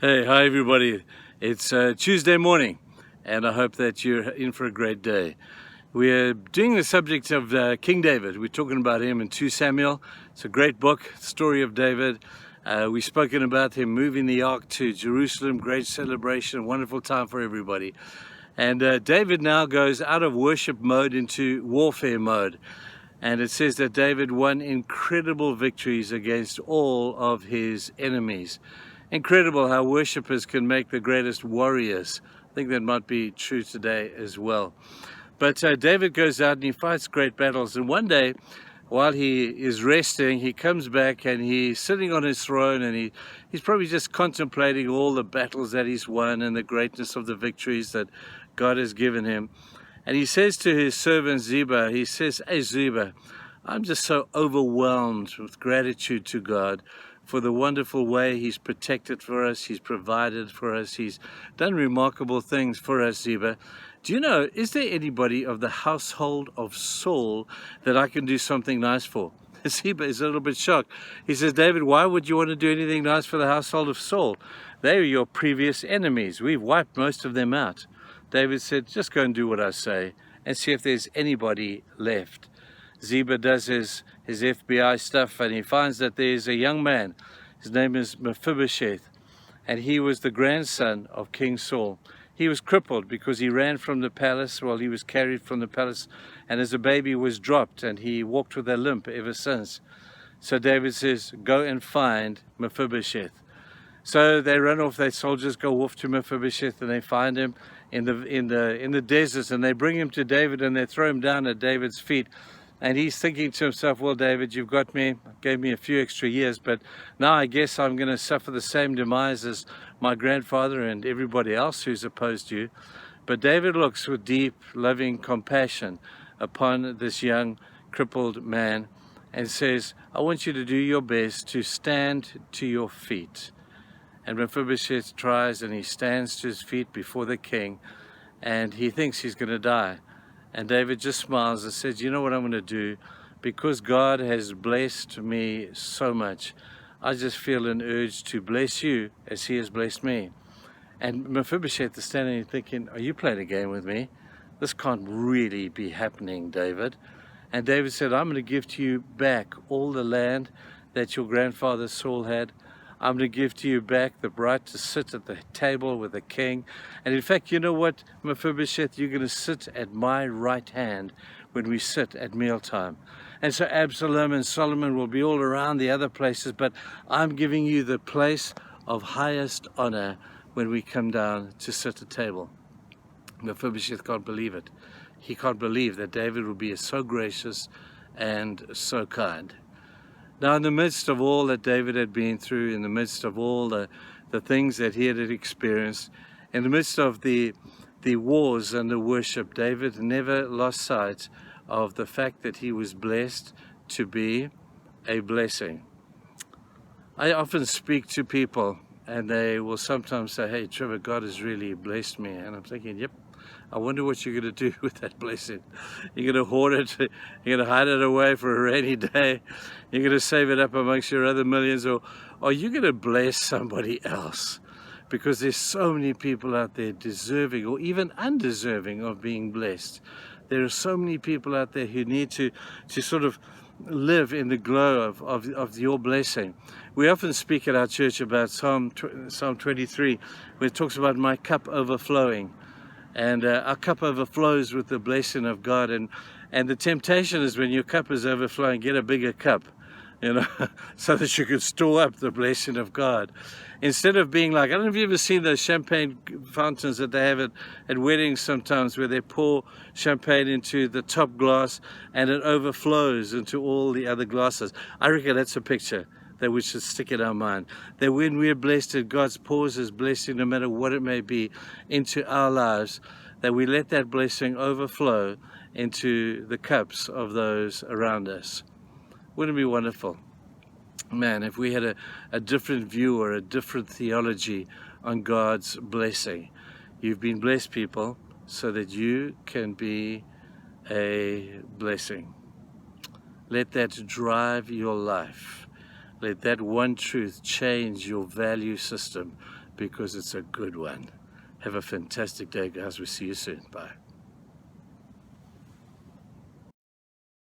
Hey, hi everybody. It's Tuesday morning, and I hope that you're in for a great day. We're doing the subject of King David. We're talking about him in 2 Samuel. It's a great book, story of David. We've spoken about him moving the ark to Jerusalem, great celebration, wonderful time for everybody. And David now goes out of worship mode into warfare mode. And it says that David won incredible victories against all of his enemies. Incredible how worshippers can make the greatest warriors. I think that might be true today as well. But David goes out and he fights great battles. And one day, while he is resting, he comes back and he's sitting on his throne, and he's probably just contemplating all the battles that he's won and the greatness of the victories that God has given him. And he says to his servant Ziba, he says, "Hey Ziba, I'm just so overwhelmed with gratitude to God for the wonderful way he's protected for us, he's provided for us, he's done remarkable things for us, Ziba. Do you know, is there anybody of the household of Saul that I can do something nice for?" Ziba is a little bit shocked. He says, "David, why would you want to do anything nice for the household of Saul? They were your previous enemies. We've wiped most of them out." David said, "Just go and do what I say and see if there's anybody left." Ziba does his FBI stuff, and he finds that there's a young man. His name is Mephibosheth, and he was the grandson of King Saul. He was crippled because he ran from the palace while he was carried from the palace, and as a baby was dropped, and he walked with a limp ever since. So David says, "Go and find Mephibosheth." So they run off, their soldiers go off to Mephibosheth, and they find him in the desert, and they bring him to David, and they throw him down at David's feet. And he's thinking to himself, "Well, David, you've got me, gave me a few extra years, but now I guess I'm going to suffer the same demise as my grandfather and everybody else who's opposed you." But David looks with deep, loving compassion upon this young, crippled man and says, "I want you to do your best to stand to your feet." And Mephibosheth tries, and he stands to his feet before the king, and he thinks he's going to die. And David just smiles and says, "You know what I'm going to do? Because God has blessed me so much, I just feel an urge to bless you as he has blessed me." And Mephibosheth is standing there thinking, "Are you playing a game with me? This can't really be happening, David." And David said, "I'm going to give to you back all the land that your grandfather Saul had. I'm going to give to you back the right to sit at the table with the king. And in fact, you know what, Mephibosheth, you're going to sit at my right hand when we sit at mealtime." And so Absalom and Solomon will be all around the other places, but I'm giving you the place of highest honor when we come down to sit at table. Mephibosheth can't believe it. He can't believe that David would be so gracious and so kind. Now, in the midst of all that David had been through, in the midst of all the things that he had experienced, in the midst of the wars and the worship, David never lost sight of the fact that he was blessed to be a blessing. I often speak to people, and they will sometimes say, "Hey, Trevor, God has really blessed me." And I'm thinking, yep, I wonder what you're going to do with that blessing. You're going to hoard it, you're going to hide it away for a rainy day, you're going to save it up amongst your other millions, or are you going to bless somebody else? Because there's so many people out there deserving or even undeserving of being blessed. There are so many people out there who need to sort of live in the glow of your blessing. We often speak at our church about Psalm 23, where it talks about my cup overflowing. And our cup overflows with the blessing of God. And the temptation is, when your cup is overflowing, get a bigger cup, so that you can store up the blessing of God. Instead of being like, I don't know if you've ever seen those champagne fountains that they have at weddings sometimes, where they pour champagne into the top glass and it overflows into all the other glasses. I reckon that's a picture that we should stick in our mind, that when we're blessed, that God pours his blessing, no matter what it may be, into our lives, that we let that blessing overflow into the cups of those around us. Wouldn't it be wonderful? Man, if we had a different view or a different theology on God's blessing. You've been blessed, people, so that you can be a blessing. Let that drive your life. Let that one truth change your value system, because it's a good one. Have a fantastic day, guys. We'll see you soon. Bye.